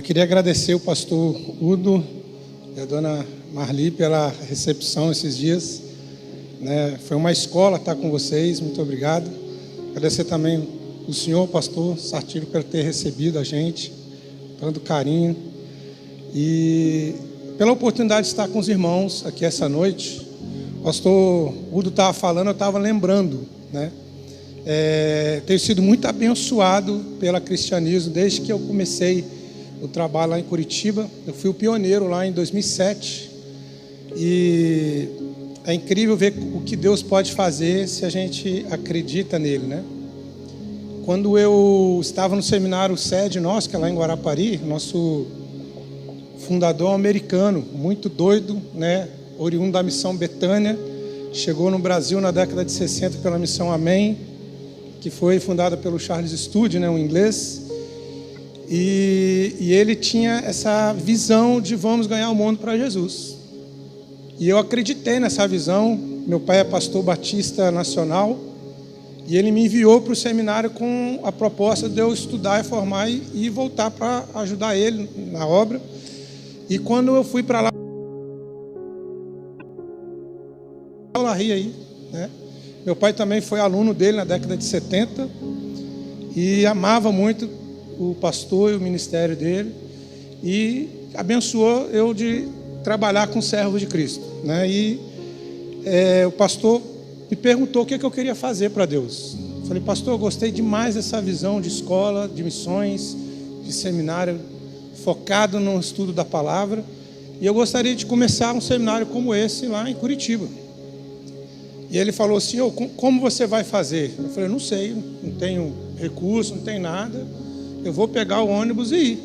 Eu queria agradecer o pastor Udo e a dona Marli pela recepção esses dias. Foi uma escola estar com vocês, muito obrigado. Agradecer também o senhor, pastor Sartiro, por ter recebido a gente, tanto carinho. E pela oportunidade de estar com os irmãos aqui essa noite. O pastor Udo estava falando, eu estava lembrando, tenho sido muito abençoado pela Cristianismo desde que eu comecei o trabalho lá em Curitiba. Eu fui o pioneiro lá em 2007 e é incrível ver o que Deus pode fazer se a gente acredita nele, Quando eu estava no seminário sede nosso, que é lá em Guarapari, nosso fundador americano, muito doido, oriundo da missão Betânia, chegou no Brasil na década de 60 pela missão Amém, que foi fundada pelo Charles Studi, um inglês. E ele tinha essa visão de vamos ganhar o mundo para Jesus. E eu acreditei nessa visão. Meu pai é pastor batista nacional e ele me enviou para o seminário com a proposta de eu estudar e formar e voltar para ajudar ele na obra. E quando eu fui para lá, meu pai também foi aluno dele na década de 70 e amava muito o pastor e o ministério dele, e abençoou eu de trabalhar com servos de Cristo, o pastor me perguntou o que eu queria fazer para Deus. Eu falei: pastor, eu gostei demais dessa visão de escola, de missões, de seminário focado no estudo da palavra, e eu gostaria de começar um seminário como esse lá em Curitiba. E ele falou assim: como você vai fazer? Eu falei: não sei, não tenho recurso, não tenho nada. Eu vou pegar o ônibus e ir.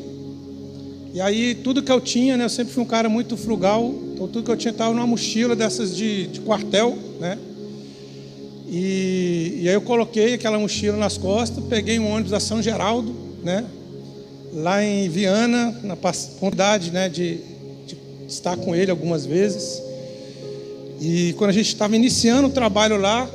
E aí tudo que eu tinha, eu sempre fui um cara muito frugal, então tudo que eu tinha estava numa mochila dessas de quartel, E aí eu coloquei aquela mochila nas costas, peguei um ônibus a São Geraldo, lá em Viana, na oportunidade, de estar com ele algumas vezes. E quando a gente estava iniciando o trabalho lá,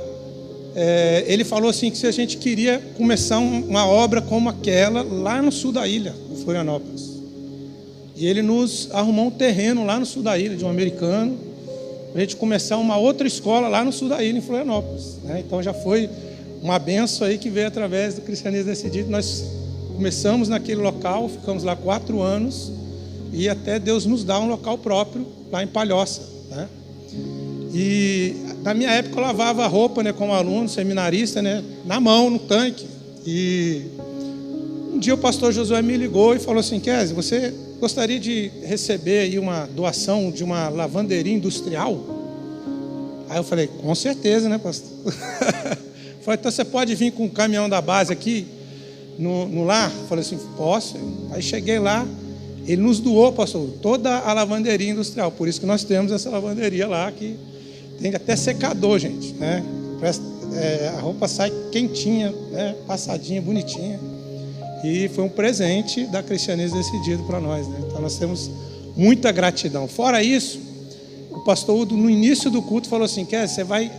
ele falou assim que se a gente queria começar uma obra como aquela lá no sul da ilha, em Florianópolis. E ele nos arrumou um terreno lá no sul da ilha, de um americano, para a gente começar uma outra escola lá no sul da ilha, em Florianópolis. Então já foi uma bênção aí que veio através do Cristianismo Decidido. Nós começamos naquele local, ficamos lá 4 anos, e até Deus nos dá um local próprio lá em Palhoça. E na minha época eu lavava roupa, como aluno, seminarista, na mão, no tanque. E um dia o pastor Josué me ligou e falou assim: Kézia, você gostaria de receber aí uma doação de uma lavanderia industrial? Aí eu falei: com certeza, pastor? Falei: então você pode vir com o caminhão da base aqui no lar? Eu falei assim: posso. Aí cheguei lá, ele nos doou, pastor, toda a lavanderia industrial. Por isso que nós temos essa lavanderia lá, que tem até secador, gente, a roupa sai quentinha, passadinha, bonitinha. E foi um presente da Cristianismo Decidido para nós, Então nós temos muita gratidão. Fora isso, o pastor Udo, no início do culto, falou assim: você vai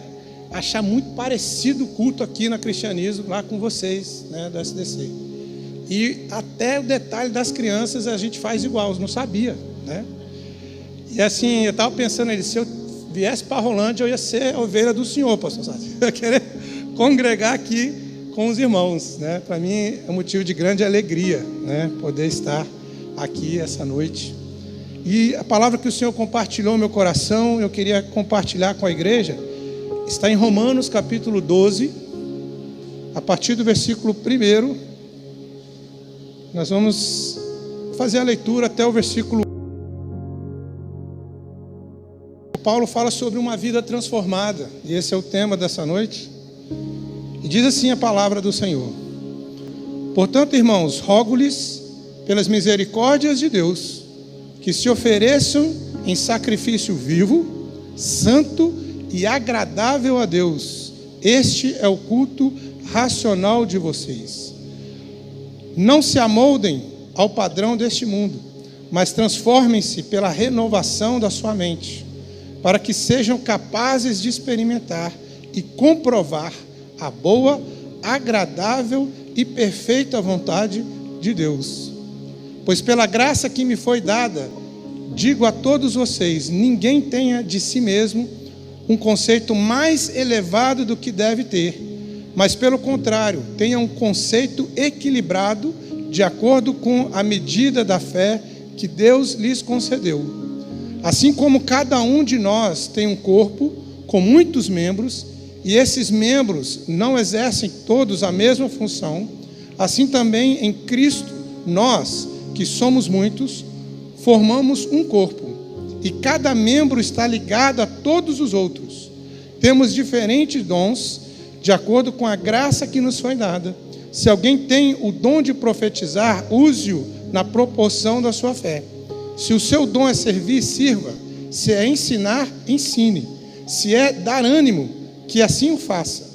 achar muito parecido o culto aqui na Cristianismo, lá com vocês, do SDC. E até o detalhe das crianças a gente faz igual, eu não sabia, E assim, eu estava pensando, se eu viesse para a Rolândia, eu ia ser a ovelha do senhor, pastor Sérgio. Eu ia querer congregar aqui com os irmãos, Para mim é um motivo de grande alegria, poder estar aqui essa noite. E a palavra que o Senhor compartilhou no meu coração, eu queria compartilhar com a igreja, está em Romanos capítulo 12, a partir do versículo 1. Nós vamos fazer a leitura até o versículo. Paulo fala sobre uma vida transformada, e esse é o tema dessa noite. E diz assim a palavra do Senhor: portanto, irmãos, rogo-lhes pelas misericórdias de Deus, que se ofereçam em sacrifício vivo, santo e agradável a Deus. Este é o culto racional de vocês. Não se amoldem ao padrão deste mundo, mas transformem-se pela renovação da sua mente, para que sejam capazes de experimentar e comprovar a boa, agradável e perfeita vontade de Deus. Pois pela graça que me foi dada, digo a todos vocês, ninguém tenha de si mesmo um conceito mais elevado do que deve ter, mas pelo contrário, tenha um conceito equilibrado, de acordo com a medida da fé que Deus lhes concedeu. Assim como cada um de nós tem um corpo com muitos membros, e esses membros não exercem todos a mesma função, assim também em Cristo, nós, que somos muitos, formamos um corpo, e cada membro está ligado a todos os outros. Temos diferentes dons, de acordo com a graça que nos foi dada. Se alguém tem o dom de profetizar, use-o na proporção da sua fé. Se o seu dom é servir, sirva. Se é ensinar, ensine. Se é dar ânimo, que assim o faça.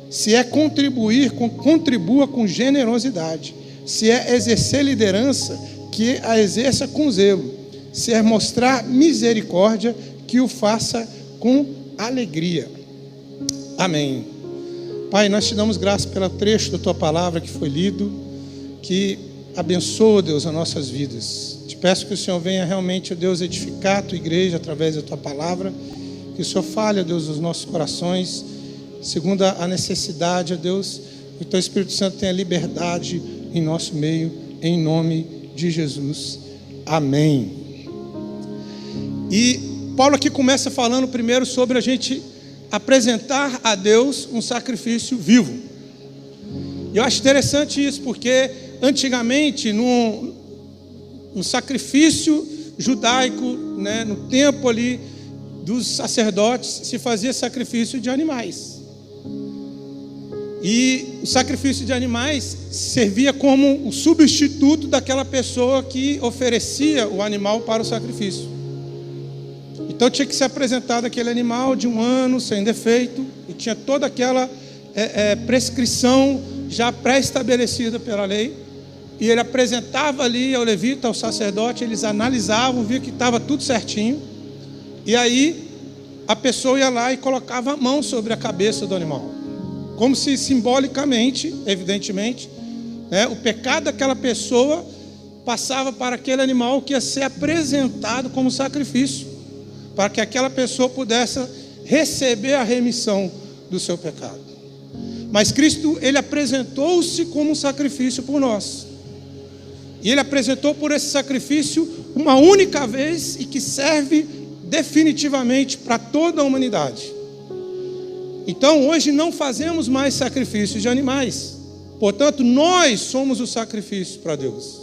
Se é contribuir, contribua com generosidade. Se é exercer liderança, que a exerça com zelo. Se é mostrar misericórdia, que o faça com alegria. Amém. Pai, nós te damos graças pelo trecho da tua palavra que foi lido, que abençoa, Deus, as nossas vidas. Te peço que o Senhor venha realmente, Deus, edificar a tua igreja através da tua palavra, que o Senhor fale, Deus, nos nossos corações, segundo a necessidade, Deus, que o teu Espírito Santo tenha liberdade em nosso meio, em nome de Jesus. Amém. E Paulo aqui começa falando primeiro sobre a gente apresentar a Deus um sacrifício vivo. E eu acho interessante isso, porque antigamente, no sacrifício judaico, né, no tempo ali dos sacerdotes, se fazia sacrifício de animais. E o sacrifício de animais servia como o substituto daquela pessoa que oferecia o animal para o sacrifício. Então tinha que ser apresentado aquele animal de 1 ano, sem defeito, e tinha toda aquela prescrição já pré-estabelecida pela lei, e ele apresentava ali ao levita, ao sacerdote, eles analisavam, viam que estava tudo certinho, e aí a pessoa ia lá e colocava a mão sobre a cabeça do animal, como se simbolicamente, evidentemente, né, o pecado daquela pessoa passava para aquele animal que ia ser apresentado como sacrifício, para que aquela pessoa pudesse receber a remissão do seu pecado. Mas Cristo, ele apresentou-se como um sacrifício por nós. E ele apresentou por esse sacrifício uma única vez e que serve definitivamente para toda a humanidade. Então, hoje não fazemos mais sacrifícios de animais. Portanto, nós somos o sacrifício para Deus.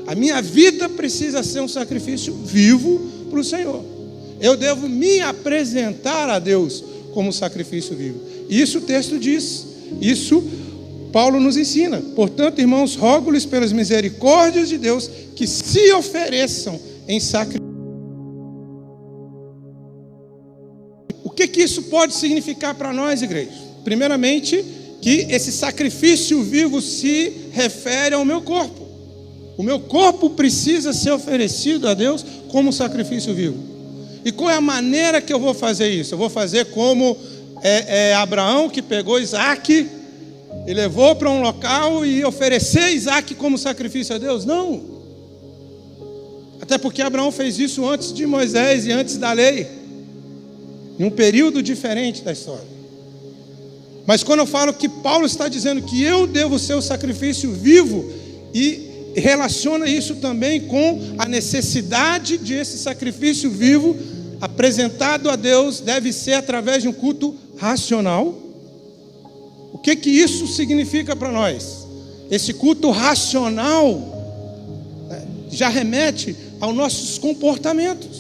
A minha vida precisa ser um sacrifício vivo para o Senhor. Eu devo me apresentar a Deus como sacrifício vivo. Isso o texto diz. Isso Paulo nos ensina. Portanto, irmãos, rogo-lhes pelas misericórdias de Deus que se ofereçam em sacrifício. O que isso pode significar para nós, igreja? Primeiramente, que esse sacrifício vivo se refere ao meu corpo. O meu corpo precisa ser oferecido a Deus como sacrifício vivo. E qual é a maneira que eu vou fazer isso? Eu vou fazer como Abraão, que pegou Isaac e levou para um local e oferecer Isaac como sacrifício a Deus? Não. Até porque Abraão fez isso antes de Moisés e antes da lei, em um período diferente da história. Mas quando eu falo que Paulo está dizendo que eu devo ser o sacrifício vivo, e relaciona isso também com a necessidade de esse sacrifício vivo apresentado a Deus deve ser através de um culto racional. O que isso significa para nós? Esse culto racional já remete aos nossos comportamentos,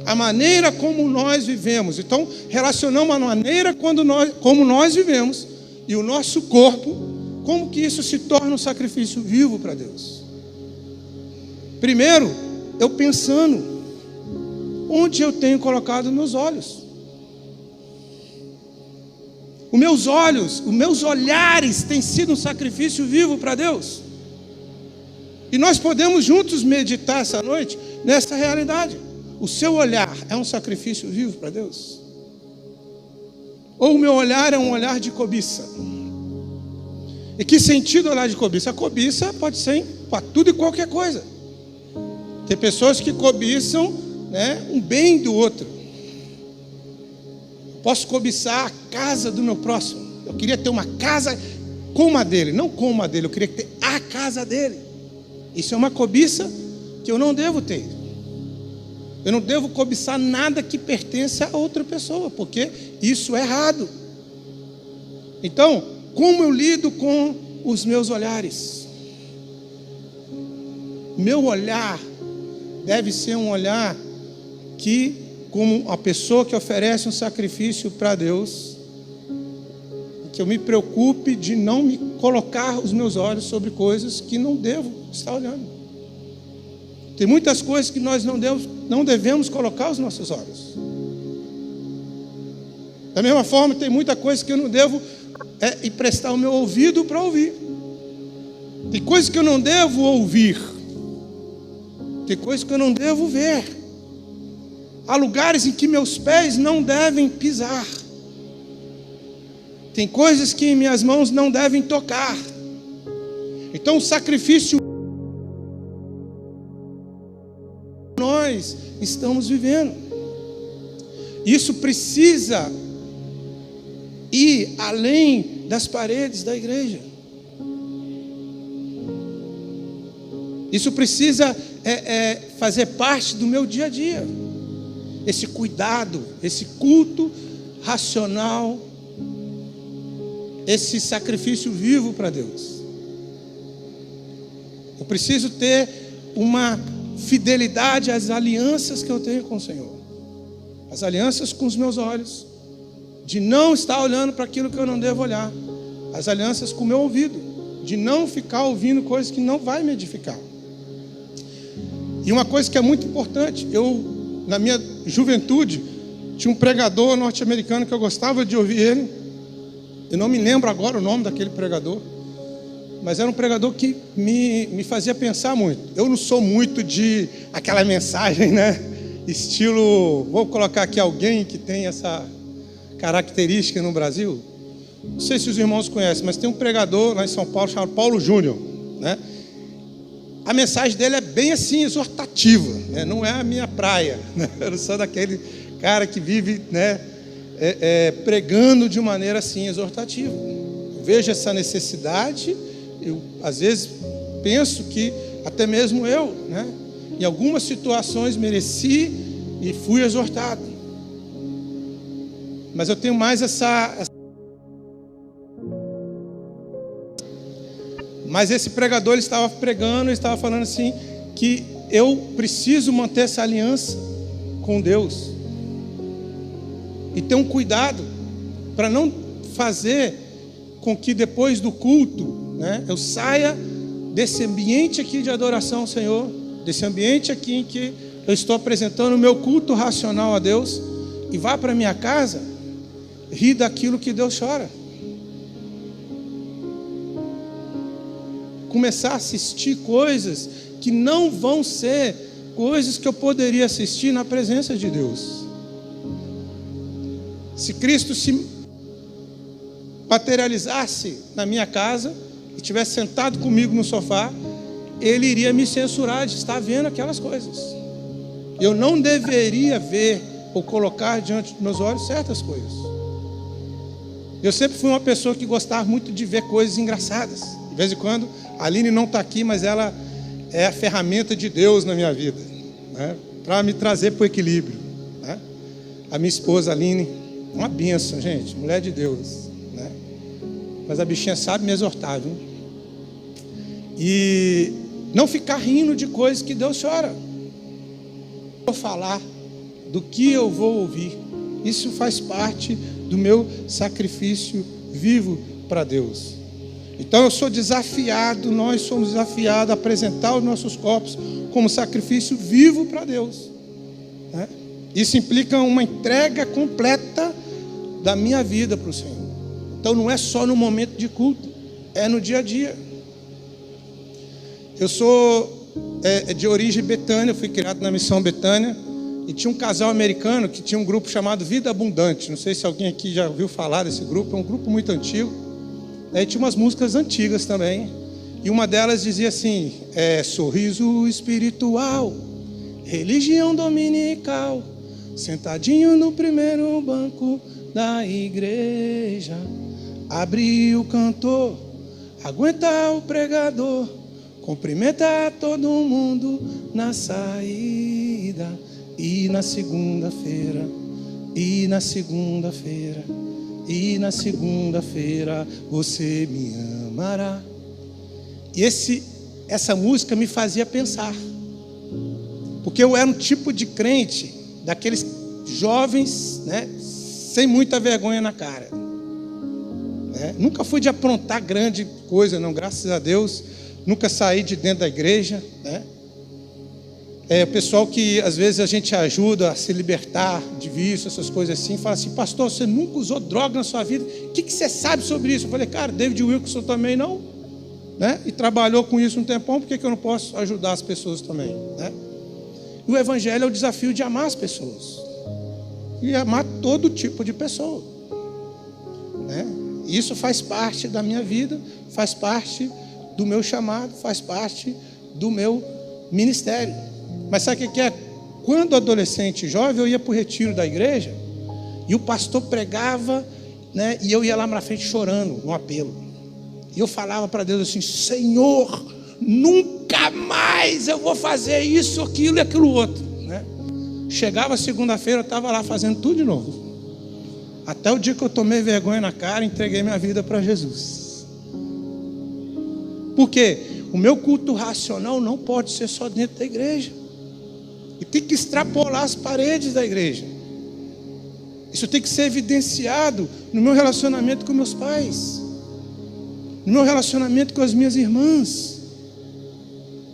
a maneira como nós vivemos. Então, relacionamos a maneira como nós vivemos e o nosso corpo, como que isso se torna um sacrifício vivo para Deus. Primeiro, eu pensando, onde eu tenho colocado meus olhos? Os meus olhos, os meus olhares têm sido um sacrifício vivo para Deus? E nós podemos juntos meditar essa noite nessa realidade. O seu olhar é um sacrifício vivo para Deus? Ou o meu olhar é um olhar de cobiça? E que sentido olhar de cobiça? A cobiça pode ser para tudo e qualquer coisa. Tem pessoas que cobiçam, né, um bem do outro. Posso cobiçar a casa do meu próximo. Eu queria ter uma casa como a dele, não como a dele, eu queria ter a casa dele. Isso é uma cobiça que eu não devo ter. Eu não devo cobiçar nada que pertence a outra pessoa, porque isso é errado. Então, como eu lido com os meus olhares? Meu olhar deve ser um olhar que, como a pessoa que oferece um sacrifício para Deus, que eu me preocupe de não me colocar os meus olhos sobre coisas que não devo estar olhando. Tem muitas coisas que nós não devemos colocar os nossos olhos. Da mesma forma, tem muita coisa que eu não devo emprestar o meu ouvido para ouvir. Tem coisas que eu não devo ouvir. Tem coisas que eu não devo ver. Há lugares em que meus pés não devem pisar. Tem coisas que minhas mãos não devem tocar. Então o sacrifício nós estamos vivendo. Isso precisa ir além das paredes da igreja. Isso precisa fazer parte do meu dia a dia. Esse cuidado, esse culto racional, esse sacrifício vivo para Deus. Eu preciso ter uma fidelidade às alianças que eu tenho com o Senhor. As alianças com os meus olhos, de não estar olhando para aquilo que eu não devo olhar. As alianças com o meu ouvido, de não ficar ouvindo coisas que não vai me edificar. E uma coisa que é muito importante, na minha juventude, tinha um pregador norte-americano que eu gostava de ouvir ele. Eu não me lembro agora o nome daquele pregador, mas era um pregador que me fazia pensar muito. Eu não sou muito de aquela mensagem, né? Estilo, vou colocar aqui alguém que tem essa característica no Brasil. Não sei se os irmãos conhecem, mas tem um pregador lá em São Paulo chamado Paulo Júnior, né? A mensagem dele é bem assim, exortativa, né? Não é a minha praia, né? Eu não sou daquele cara que vive, né, pregando de maneira assim, exortativa. Eu vejo essa necessidade, eu às vezes penso que até mesmo eu, né, em algumas situações mereci e fui exortado. Mas eu tenho mais Mas esse pregador, ele estava pregando, ele estava falando assim, que eu preciso manter essa aliança com Deus. E ter um cuidado para não fazer com que depois do culto, né, eu saia desse ambiente aqui de adoração ao Senhor, desse ambiente aqui em que eu estou apresentando o meu culto racional a Deus, e vá para minha casa rir daquilo que Deus chora. Começar a assistir coisas que não vão ser coisas que eu poderia assistir na presença de Deus. Se Cristo se materializasse na minha casa e estivesse sentado comigo no sofá, Ele iria me censurar de estar vendo aquelas coisas. Eu não deveria ver ou colocar diante dos meus olhos certas coisas. Eu sempre fui uma pessoa que gostava muito de ver coisas engraçadas. De vez em quando, a Aline não está aqui, mas ela é a ferramenta de Deus na minha vida, né, para me trazer para o equilíbrio, né? A minha esposa, Aline, uma bênção, gente, mulher de Deus, né? Mas a bichinha sabe me exortar, viu? E não ficar rindo de coisas que Deus chora. Vou falar do que eu vou ouvir. Isso faz parte do meu sacrifício vivo para Deus. Então eu sou desafiado, nós somos desafiados a apresentar os nossos corpos como sacrifício vivo para Deus, né? Isso implica uma entrega completa da minha vida para o Senhor. Então não é só no momento de culto, é no dia a dia. Eu sou de origem Betânia, fui criado na missão Betânia, e tinha um casal americano que tinha um grupo chamado Vida Abundante. Não sei se alguém aqui já ouviu falar desse grupo, é um grupo muito antigo. Aí tinha umas músicas antigas também. E uma delas dizia assim: sorriso espiritual, religião dominical, sentadinho no primeiro banco da igreja, abre o cantor, aguenta o pregador, cumprimenta todo mundo na saída. E na segunda-feira, e na segunda-feira, e na segunda-feira você me amará. E essa música me fazia pensar, porque eu era um tipo de crente, daqueles jovens, né, sem muita vergonha na cara, né? Nunca fui de aprontar grande coisa, não, graças a Deus. Nunca saí de dentro da igreja, né? O pessoal que às vezes a gente ajuda a se libertar de vício, essas coisas assim, fala assim: pastor, você nunca usou droga na sua vida, o que você sabe sobre isso? Eu falei: cara, David Wilkerson também não, né? E trabalhou com isso um tempão, por que eu não posso ajudar as pessoas também, né? E o evangelho é o desafio de amar as pessoas, e amar todo tipo de pessoa, né? Isso faz parte da minha vida, faz parte do meu chamado, faz parte do meu ministério. Mas sabe o que é? Quando adolescente e jovem, eu ia para o retiro da igreja e o pastor pregava, né, e eu ia lá na frente chorando no apelo. E eu falava para Deus assim: Senhor, nunca mais eu vou fazer isso, aquilo e aquilo outro, né? Chegava segunda-feira, eu estava lá fazendo tudo de novo. Até o dia que eu tomei vergonha na cara e entreguei minha vida para Jesus. Por quê? O meu culto racional não pode ser só dentro da igreja. E tem que extrapolar as paredes da igreja. Isso tem que ser evidenciado no meu relacionamento com meus pais, no meu relacionamento com as minhas irmãs.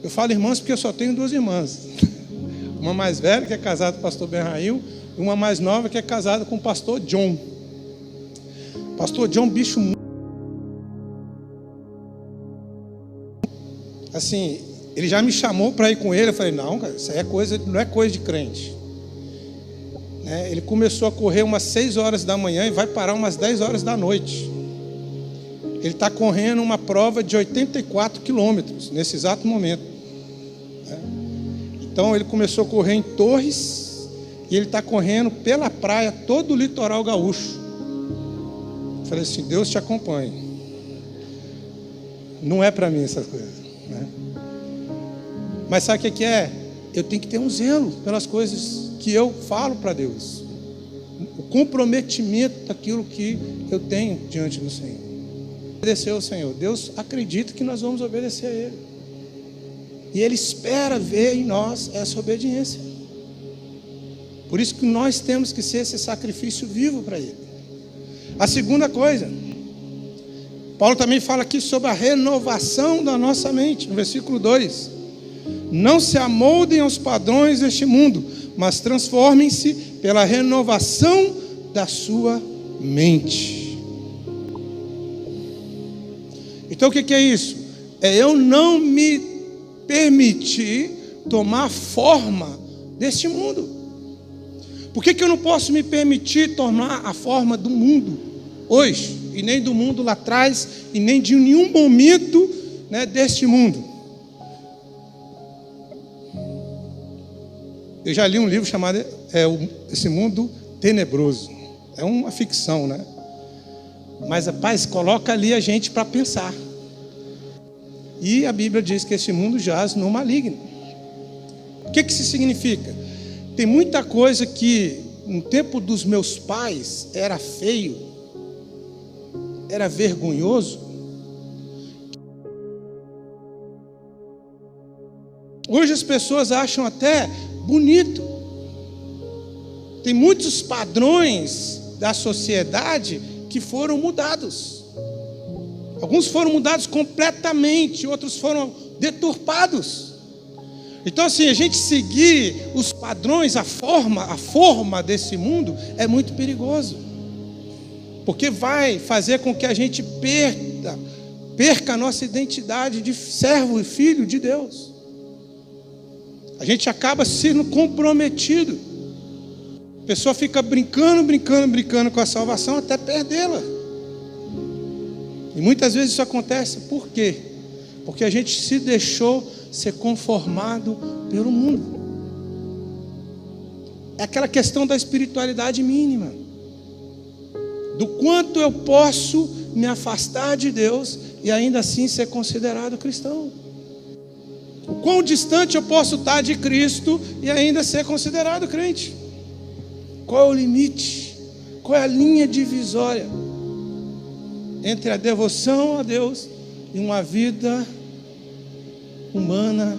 Eu falo irmãs porque eu só tenho 2 irmãs. Uma mais velha, que é casada com o pastor Benrail, e uma mais nova, que é casada com o pastor John. Pastor John, bicho assim, ele já me chamou para ir com ele. Eu falei: não, cara, isso aí não é coisa de crente, né? Ele começou a correr umas 6 horas da manhã e vai parar umas 10 horas da noite. Ele está correndo uma prova de 84 quilômetros nesse exato momento, né? Então ele começou a correr em Torres e ele está correndo pela praia todo o litoral gaúcho. Eu falei assim: Deus te acompanhe. Não é para mim essas coisas, né? Mas sabe o que é? Eu tenho que ter um zelo pelas coisas que eu falo para Deus, o comprometimento daquilo que eu tenho diante do Senhor. Obedecer ao Senhor. Deus acredita que nós vamos obedecer a Ele, e Ele espera ver em nós essa obediência. Por isso que nós temos que ser esse sacrifício vivo para Ele. A segunda coisa, Paulo também fala aqui sobre a renovação da nossa mente, no versículo 2. Não se amoldem aos padrões deste mundo, mas transformem-se pela renovação da sua mente. Então o que é isso? É eu não me permitir tomar forma deste mundo. Por que eu não posso me permitir tomar a forma do mundo hoje, e nem do mundo lá atrás, e nem de nenhum momento, né, deste mundo? Eu já li um livro chamado Esse Mundo Tenebroso. É uma ficção, né? Mas, rapaz, coloca ali a gente para pensar. E a Bíblia diz que esse mundo jaz no maligno. O que isso significa? Tem muita coisa que no tempo dos meus pais era feio, era vergonhoso. Hoje as pessoas acham até bonito. Tem muitos padrões da sociedade que foram mudados. Alguns foram mudados completamente, outros foram deturpados. Então, assim, a gente seguir os padrões, a forma desse mundo é muito perigoso, porque vai fazer com que a gente perca a nossa identidade de servo e filho de Deus. A gente acaba sendo comprometido. A pessoa fica brincando com a salvação até perdê-la. E muitas vezes isso acontece. Por quê? Porque a gente se deixou ser conformado pelo mundo. É aquela questão da espiritualidade mínima. Do quanto eu posso me afastar de Deus e ainda assim ser considerado cristão. O quão distante eu posso estar de Cristo e ainda ser considerado crente. Qual é o limite? Qual é a linha divisória entre a devoção a Deus e uma vida humana,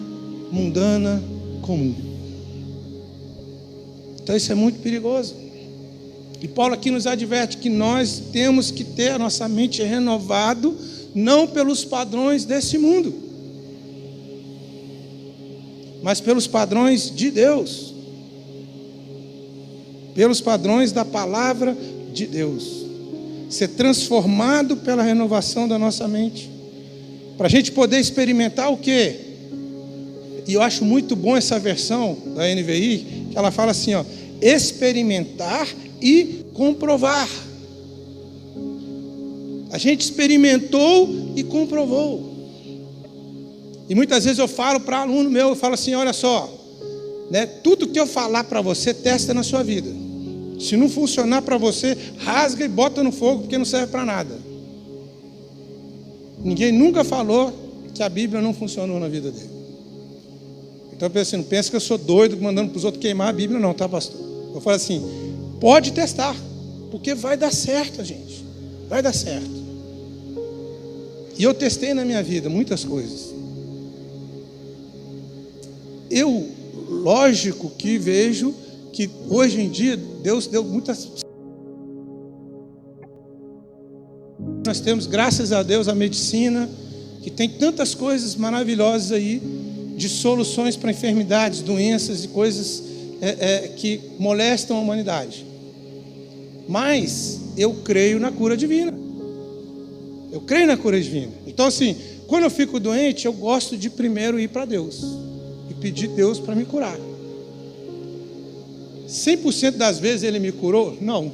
mundana, comum? Então isso é muito perigoso. E Paulo aqui nos adverte que nós temos que ter a nossa mente renovada, não pelos padrões desse mundo, mas pelos padrões de Deus, pelos padrões da palavra de Deus. Ser transformado pela renovação da nossa mente, para a gente poder experimentar o quê? E eu acho muito bom essa versão da NVI, que ela fala assim, ó, experimentar e comprovar. A gente experimentou e comprovou. E muitas vezes eu falo para aluno meu, eu falo assim, olha só, né, tudo que eu falar para você, testa na sua vida. Se não funcionar para você, rasga e bota no fogo, porque não serve para nada. Ninguém nunca falou que a Bíblia não funcionou na vida dele. Então eu penso assim, não pensa que eu sou doido mandando para os outros queimar a Bíblia, não, tá, pastor? Eu falo assim, pode testar, porque vai dar certo, gente. Vai dar certo. E eu testei na minha vida muitas coisas. Eu, lógico que vejo que hoje em dia Deus deu muitas... Nós temos, graças a Deus, a medicina, que tem tantas coisas maravilhosas aí, de soluções para enfermidades, doenças e coisas que molestam a humanidade. Mas eu creio na cura divina. Eu creio na cura divina. Então assim, quando eu fico doente, eu gosto de primeiro ir para Deus e pedir Deus para me curar. 100% das vezes Ele me curou? Não.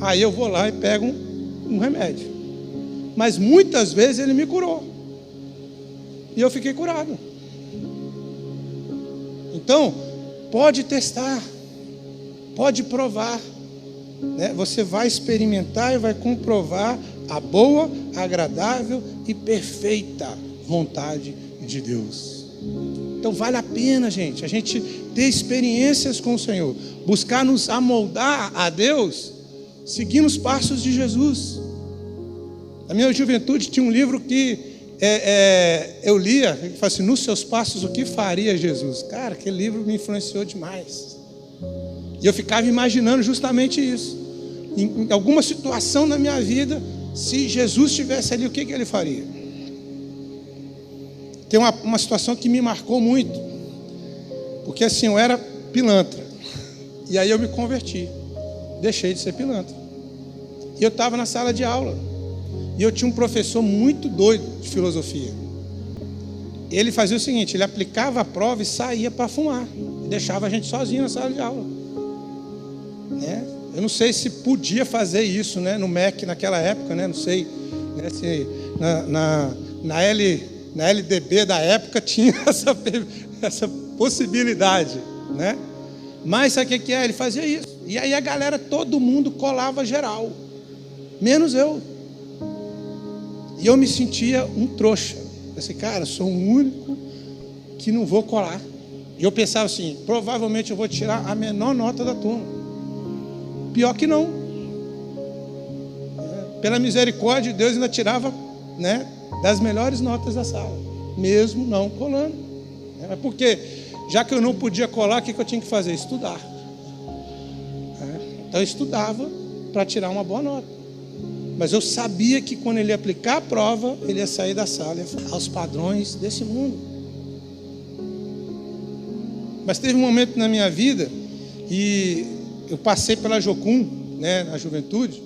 Aí eu vou lá e pego um remédio. Mas muitas vezes Ele me curou. E eu fiquei curado. Então, pode testar, pode provar, né? Você vai experimentar e vai comprovar a boa, agradável e perfeita vontade de Deus. Então vale a pena, gente, a gente ter experiências com o Senhor, buscar nos amoldar a Deus, seguindo os passos de Jesus. Na minha juventude tinha um livro que eu lia, que fala assim, nos seus passos o que faria Jesus? Cara, aquele livro me influenciou demais. E eu ficava imaginando justamente isso. Em alguma situação na minha vida, se Jesus estivesse ali, o que Ele faria? Tem uma situação que me marcou muito. Porque assim, eu era pilantra. E aí eu me converti. Deixei de ser pilantra. E eu estava na sala de aula. E eu tinha um professor muito doido de filosofia. Ele fazia o seguinte, ele aplicava a prova e saía para fumar. E deixava a gente sozinho na sala de aula. Né? Eu não sei se podia fazer isso, né, no MEC naquela época, né? Não sei, né, se na LDB da época tinha essa possibilidade, né? Mas sabe o que é? Ele fazia isso. E aí a galera, todo mundo colava geral, menos eu. E eu me sentia um trouxa. Eu pensei, cara, sou o único que não vou colar. E eu pensava assim, provavelmente eu vou tirar a menor nota da turma. Pior que não. Pela misericórdia de Deus, ainda tirava, né, das melhores notas da sala, mesmo não colando. Mas por quê? Já que eu não podia colar, o que eu tinha que fazer? Estudar. Então eu estudava para tirar uma boa nota. Mas eu sabia que quando ele ia aplicar a prova, ele ia sair da sala e ia falar aos padrões desse mundo. Mas teve um momento na minha vida, e eu passei pela Jocum, né, na juventude,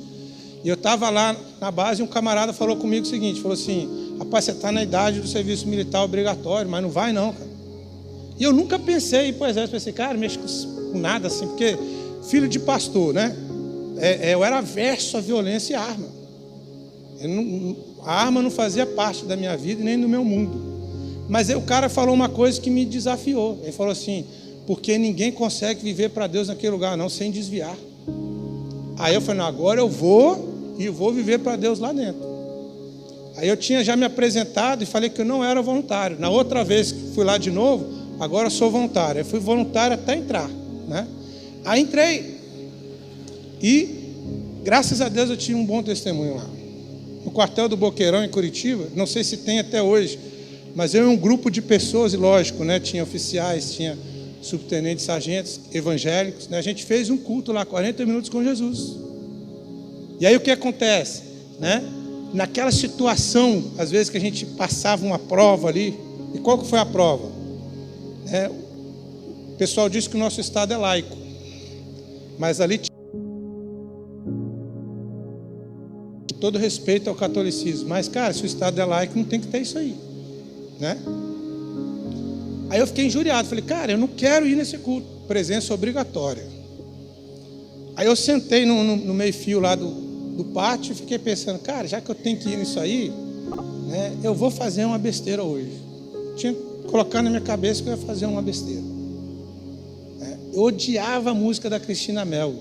e eu estava lá na base e um camarada falou comigo o seguinte, falou assim, rapaz, você está na idade do serviço militar obrigatório, mas não vai não, cara. E eu nunca pensei em ir para o exército, pensei, cara, mexo com nada assim, porque filho de pastor, né? Eu era averso à violência e arma. A arma não fazia parte da minha vida nem do meu mundo. Mas aí o cara falou uma coisa que me desafiou. Ele falou assim: porque ninguém consegue viver para Deus naquele lugar não, sem desviar. Aí eu falei: não, agora eu vou viver para Deus lá dentro. Aí eu tinha já me apresentado e falei que eu não era voluntário. Na outra vez que fui lá de novo, agora eu sou voluntário. Eu fui voluntário até entrar, né? Aí entrei. E graças a Deus eu tinha um bom testemunho lá. No quartel do Boqueirão, em Curitiba, não sei se tem até hoje, mas eu e um grupo de pessoas, e lógico, né? Tinha oficiais, tinha subtenentes, sargentos, evangélicos, né? A gente fez um culto lá, 40 minutos com Jesus. E aí o que acontece, né? Naquela situação, às vezes que a gente passava uma prova ali, e qual que foi a prova? O pessoal diz que o nosso estado é laico, mas ali tinha todo respeito ao catolicismo, mas cara, se o estado é laico, não tem que ter isso aí, né? Aí eu fiquei injuriado, falei: cara, eu não quero ir nesse culto, presença obrigatória. Aí eu sentei no meio fio lá do pátio e fiquei pensando: cara, já que eu tenho que ir nisso aí, né, eu vou fazer uma besteira hoje. Tinha colocado na minha cabeça que eu ia fazer uma besteira. Eu odiava a música da Cristina Mel.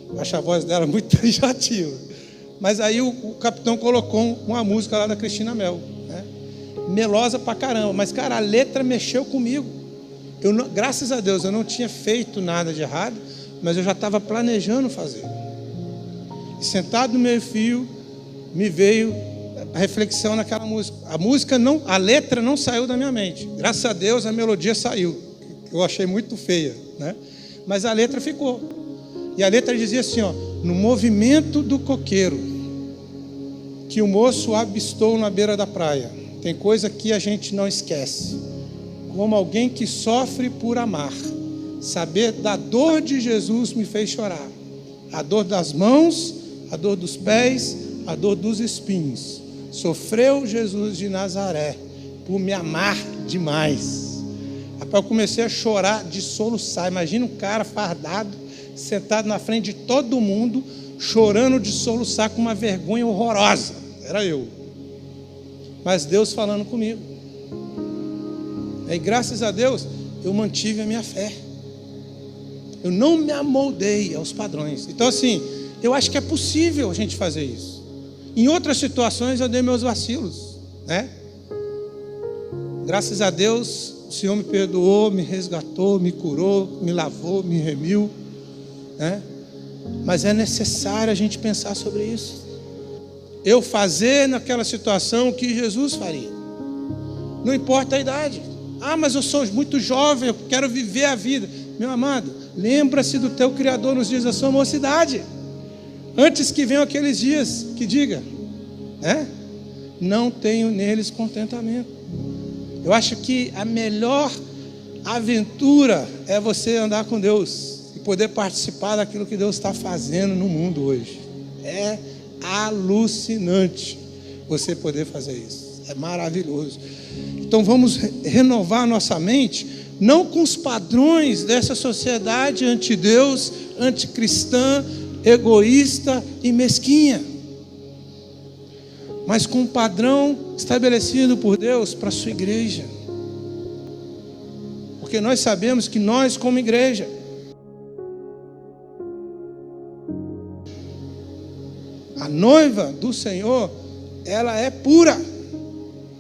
Eu acho a voz dela muito enjoativa. Mas aí o capitão colocou uma música lá da Cristina Mel, né? Melosa pra caramba. Mas, cara, a letra mexeu comigo. Graças a Deus, eu não tinha feito nada de errado, mas eu já estava planejando fazer. E sentado no meio fio, me veio a reflexão naquela música. A letra não saiu da minha mente. Graças a Deus, a melodia saiu. Eu achei muito feia, né? Mas a letra ficou. E a letra dizia assim, ó: no movimento do coqueiro que o moço avistou na beira da praia, tem coisa que a gente não esquece, como alguém que sofre por amar. Saber da dor de Jesus me fez chorar. A dor das mãos, a dor dos pés, a dor dos espinhos. Sofreu Jesus de Nazaré por me amar demais. Eu comecei a chorar, de soluçar. Imagina um cara fardado, sentado na frente de todo mundo, chorando de soluçar com uma vergonha horrorosa. Era eu. Mas Deus falando comigo. E graças a Deus, eu mantive a minha fé. Eu não me amoldei aos padrões. Então assim, eu acho que é possível a gente fazer isso. Em outras situações eu dei meus vacilos, né? Graças a Deus, o Senhor me perdoou, me resgatou, me curou, me lavou, me remiu, né? Mas é necessário a gente pensar sobre isso. Eu fazer naquela situação o que Jesus faria. Não importa a idade. Ah, mas eu sou muito jovem, eu quero viver a vida. Meu amado, lembra-se do teu Criador nos dias da sua mocidade. Antes que venham aqueles dias que diga, né? Não tenho neles contentamento. Eu acho que a melhor aventura é você andar com Deus e poder participar daquilo que Deus está fazendo no mundo hoje. É alucinante você poder fazer isso. É maravilhoso. Então vamos renovar nossa mente, não com os padrões dessa sociedade anti-Deus, anticristã, egoísta e mesquinha, mas com um padrão estabelecido por Deus para a sua igreja. Porque nós sabemos que nós, como igreja, a noiva do Senhor, ela é pura,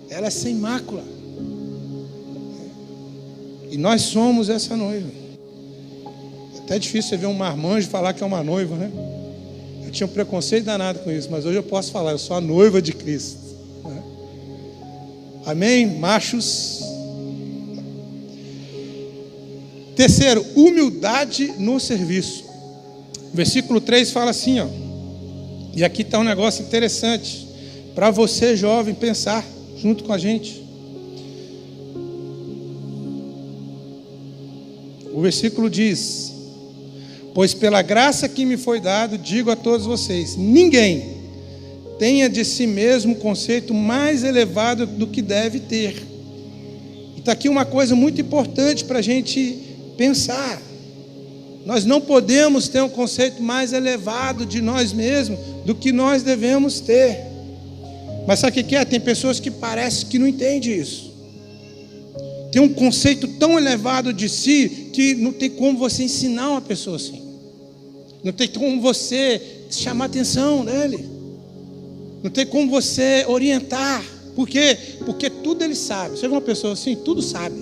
ela é sem mácula. E nós somos essa noiva. É até difícil você ver um marmanjo falar que é uma noiva, né? Eu tinha um preconceito danado com isso, mas hoje eu posso falar, eu sou a noiva de Cristo, né? Amém? Machos. Terceiro, humildade no serviço. Versículo 3 fala assim, ó. E aqui está um negócio interessante para você, jovem, pensar junto com a gente. O versículo diz: pois pela graça que me foi dado, digo a todos vocês, ninguém tenha de si mesmo um conceito mais elevado do que deve ter. E está aqui uma coisa muito importante para a gente pensar. Nós não podemos ter um conceito mais elevado de nós mesmos do que nós devemos ter. Mas sabe o que é? Tem pessoas que parecem que não entendem isso. Tem um conceito tão elevado de si que não tem como você ensinar uma pessoa assim. Não tem como você chamar a atenção dele. Não tem como você orientar. Por quê? Porque tudo ele sabe. Você vê uma pessoa assim, tudo sabe.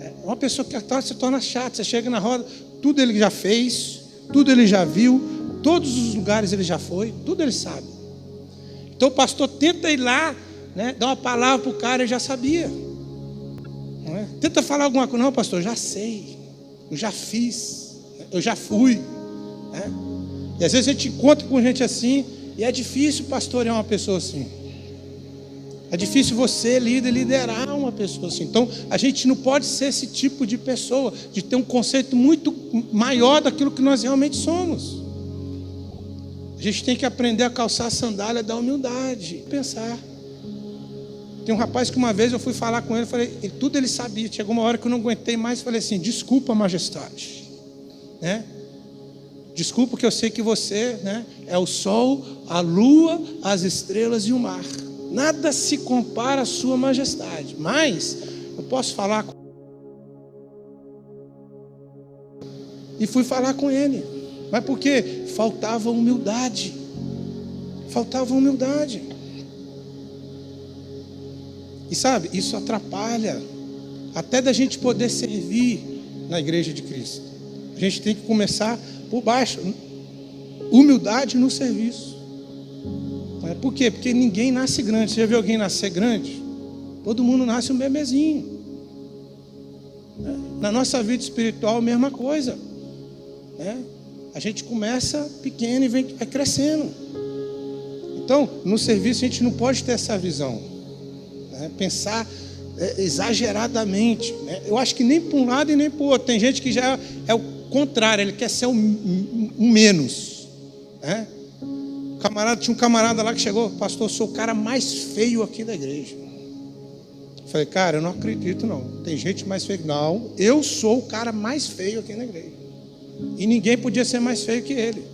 É uma pessoa que se torna chata. Você chega na roda, tudo ele já fez, tudo ele já viu, todos os lugares ele já foi, tudo ele sabe. Então o pastor tenta ir lá, né, dar uma palavra para o cara, ele já sabia. Não é? Tenta falar alguma coisa, não, pastor, já sei, eu já fiz, eu já fui. Né? E às vezes a gente encontra com gente assim, e é difícil pastorear uma pessoa assim. É difícil você, líder, liderar uma pessoa assim. Então, a gente não pode ser esse tipo de pessoa, de ter um conceito muito maior daquilo que nós realmente somos. A gente tem que aprender a calçar a sandália da humildade, pensar. Tem um rapaz que uma vez eu fui falar com ele, falei, tudo ele sabia. Chegou uma hora que eu não aguentei mais, falei assim, desculpa, majestade. Né? Desculpa, porque eu sei que você, né, é o sol, a lua, as estrelas e o mar. Nada se compara à sua majestade. Mas eu posso falar com... E fui falar com ele. Mas por quê? Faltava humildade. Faltava humildade. E sabe, isso atrapalha até da gente poder servir na igreja de Cristo. A gente tem que começar por baixo. Humildade no serviço. Por quê? Porque ninguém nasce grande. Você já viu alguém nascer grande? Todo mundo nasce um bebezinho. Na nossa vida espiritual, a mesma coisa. A gente começa pequeno e vai crescendo. Então, no serviço, a gente não pode ter essa visão. Pensar exageradamente. Eu acho que nem para um lado e nem para o outro. Tem gente que já é o contrário, ele quer ser um menos. Tinha um camarada lá que chegou, pastor, eu sou o cara mais feio aqui da igreja. Eu falei, cara, eu não acredito não. Tem gente mais feia. Não, eu sou o cara mais feio aqui na igreja. E ninguém podia ser mais feio que ele.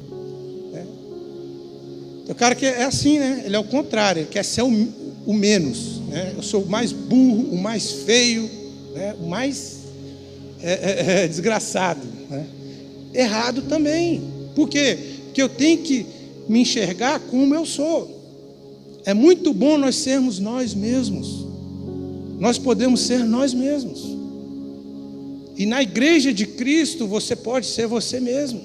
O cara que é assim, né? Ele é o contrário, ele quer ser o menos. Eu sou o mais burro, o mais feio, o mais desgraçado. Errado também. Por quê? Porque eu tenho que me enxergar como eu sou. É muito bom nós sermos nós mesmos. Nós podemos ser nós mesmos. E na igreja de Cristo você pode ser você mesmo.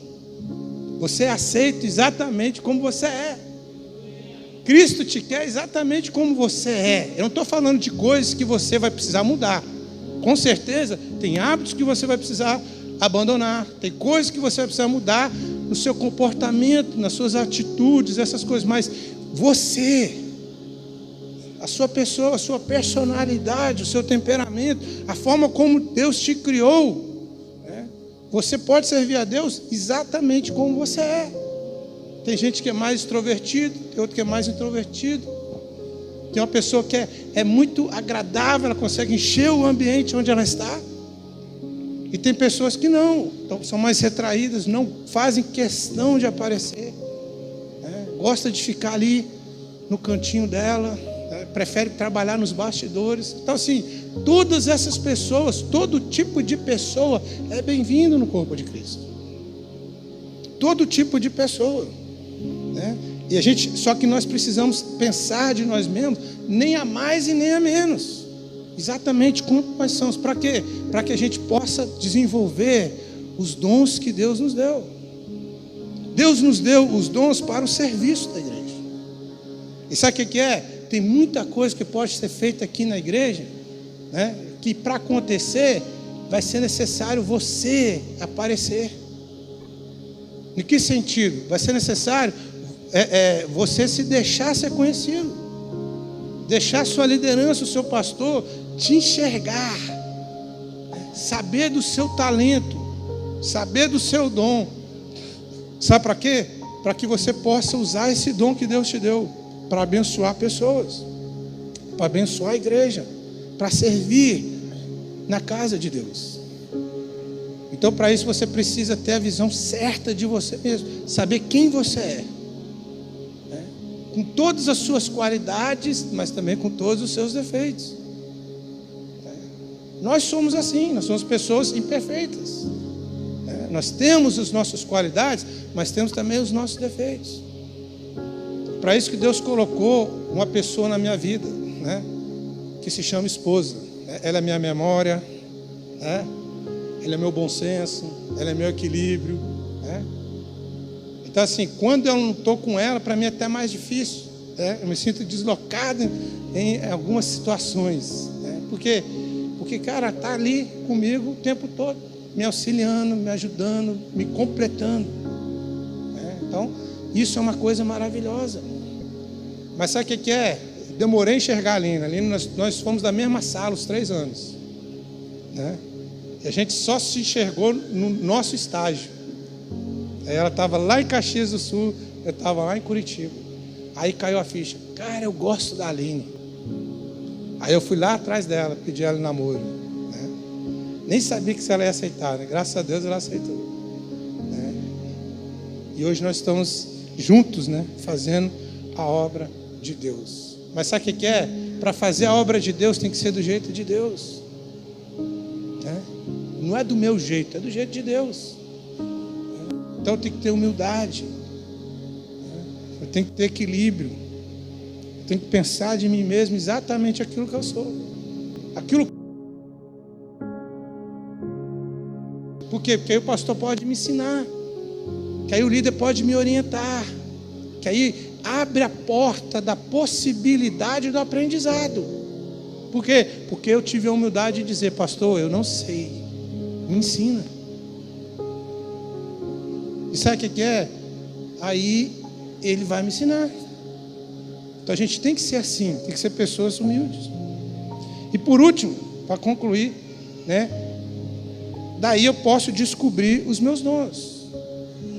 Você é aceito exatamente como você é. Cristo te quer exatamente como você é. Eu não estou falando de coisas que você vai precisar mudar. Com certeza tem hábitos que você vai precisar abandonar. Tem coisas que você vai precisar mudar no seu comportamento, nas suas atitudes, essas coisas. Mas você, a sua pessoa, a sua personalidade, o seu temperamento, a forma como Deus te criou, você pode servir a Deus exatamente como você é. Tem gente que é mais extrovertido, tem outro que é mais introvertido. Tem uma pessoa que é muito agradável, ela consegue encher o ambiente onde ela está. E tem pessoas que não, então são mais retraídas, não fazem questão de aparecer. Gosta de ficar ali no cantinho dela, prefere trabalhar nos bastidores. Então assim, todas essas pessoas, todo tipo de pessoa é bem-vindo no corpo de Cristo. Todo tipo de pessoa. E só que nós precisamos pensar de nós mesmos, nem a mais e nem a menos. Exatamente como nós somos. Para quê? Para que a gente possa desenvolver os dons que Deus nos deu. Deus nos deu os dons para o serviço da igreja. E sabe o que é? Tem muita coisa que pode ser feita aqui na igreja, que para acontecer vai ser necessário você aparecer. Em que sentido? Vai ser necessário você se deixar ser conhecido, deixar sua liderança, o seu pastor te enxergar, saber do seu talento, saber do seu dom. Sabe para quê? Para que você possa usar esse dom que Deus te deu para abençoar pessoas, para abençoar a igreja, para servir na casa de Deus. Então, para isso, você precisa ter a visão certa de você mesmo, saber quem você é, né? Com todas as suas qualidades, mas também com todos os seus defeitos. Nós somos assim, nós somos pessoas imperfeitas, né? Nós temos as nossas qualidades, mas temos também os nossos defeitos. Para isso que Deus colocou uma pessoa na minha vida, né? Que se chama esposa. Ela é minha memória, né? Ela é meu bom senso, ela é meu equilíbrio, né? Então, assim, quando eu não estou com ela, para mim é até mais difícil, né? Eu me sinto deslocado em algumas situações, né? Porque, cara, está ali comigo o tempo todo, me auxiliando, me ajudando, me completando, né? Então, isso é uma coisa maravilhosa. Mas sabe o que é? Demorei a enxergar a Aline. Nós fomos da mesma sala os 3 anos, né? E a gente só se enxergou no nosso estágio. Aí ela estava lá em Caxias do Sul, eu estava lá em Curitiba. Aí caiu a ficha. Cara, eu gosto da Aline. Aí eu fui lá atrás dela, pedi ela em namoro, né? Nem sabia que se ela ia aceitar, né? Graças a Deus ela aceitou, né? E hoje nós estamos juntos, né? Fazendo a obra de Deus. Mas sabe o que é? Para fazer a obra de Deus tem que ser do jeito de Deus, né? Não é do meu jeito, é do jeito de Deus. Então eu tenho que ter humildade, né? Eu tenho que ter equilíbrio. Eu tenho que pensar de mim mesmo exatamente aquilo que eu sou. Por quê? Porque aí o pastor pode me ensinar, que aí o líder pode me orientar, que aí abre a porta da possibilidade do aprendizado. Por quê? Porque eu tive a humildade de dizer: pastor, eu não sei, me ensina. E sabe o que é? Aí ele vai me ensinar. Então a gente tem que ser assim, tem que ser pessoas humildes. E por último, para concluir, né? Daí eu posso descobrir os meus dons.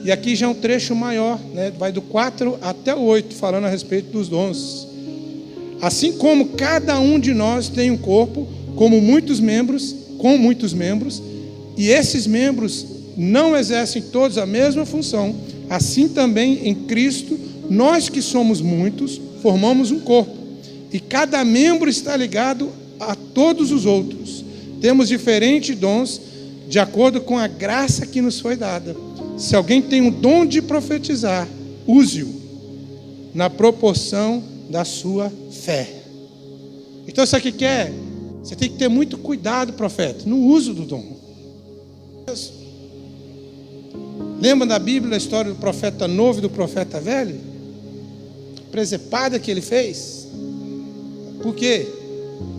E aqui já é um trecho maior, né? Vai do 4 até o 8, falando a respeito dos dons. Assim como cada um de nós tem um corpo, com muitos membros, e esses membros não exercem todos a mesma função, assim também em Cristo, nós que somos muitos, formamos um corpo, e cada membro está ligado a todos os outros. Temos diferentes dons, de acordo com a graça que nos foi dada. Se alguém tem o dom de profetizar, use-o na proporção da sua fé. Então, sabe o que é? Você tem que ter muito cuidado, profeta, no uso do dom. Lembra da Bíblia a história do profeta novo e do profeta velho? A presepada que ele fez? Por quê?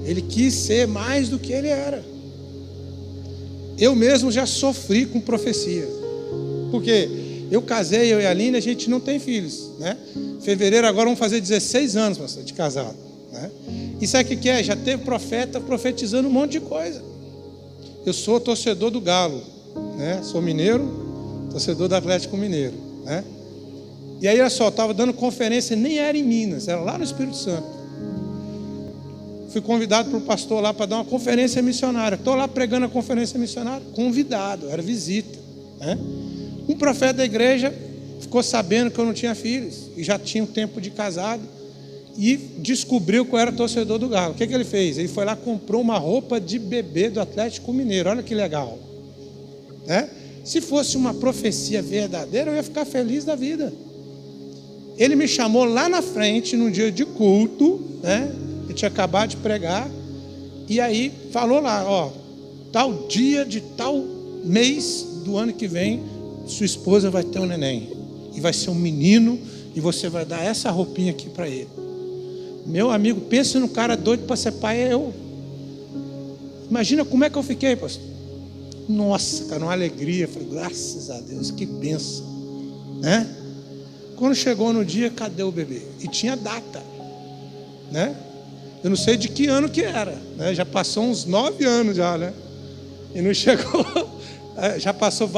Ele quis ser mais do que ele era. Eu mesmo já sofri com profecia. Porque eu casei, eu e a Aline, a gente não tem filhos, né? Em fevereiro agora vamos fazer 16 anos, pastor, de casado, né? E sabe o que é? Já teve profeta profetizando um monte de coisa. Eu sou torcedor do Galo, né? Sou mineiro, torcedor do Atlético Mineiro, né? E aí, olha só, eu estava dando conferência, nem era em Minas, era lá no Espírito Santo. Fui convidado para o pastor lá para dar uma conferência missionária. Estou lá pregando a conferência missionária, convidado, era visita, né? Um profeta da igreja ficou sabendo que eu não tinha filhos e já tinha um tempo de casado e descobriu que eu era torcedor do Galo. O que ele fez? Ele foi lá, comprou uma roupa de bebê do Atlético Mineiro. Olha que legal, né? Se fosse uma profecia verdadeira, eu ia ficar feliz da vida. Ele me chamou lá na frente, num dia de culto, né? Eu tinha acabado de pregar, e aí falou lá, ó, tal dia de tal mês do ano que vem, sua esposa vai ter um neném, e vai ser um menino, e você vai dar essa roupinha aqui para ele. Meu amigo, pensa no cara doido para ser pai, é eu. Imagina como é que eu fiquei, pastor. Nossa, cara, uma alegria. Falei, graças a Deus, que bênção, né? Quando chegou no dia, cadê o bebê? E tinha data, né? Eu não sei de que ano que era, né? Já passou uns 9 anos já, né? E não chegou. Já passou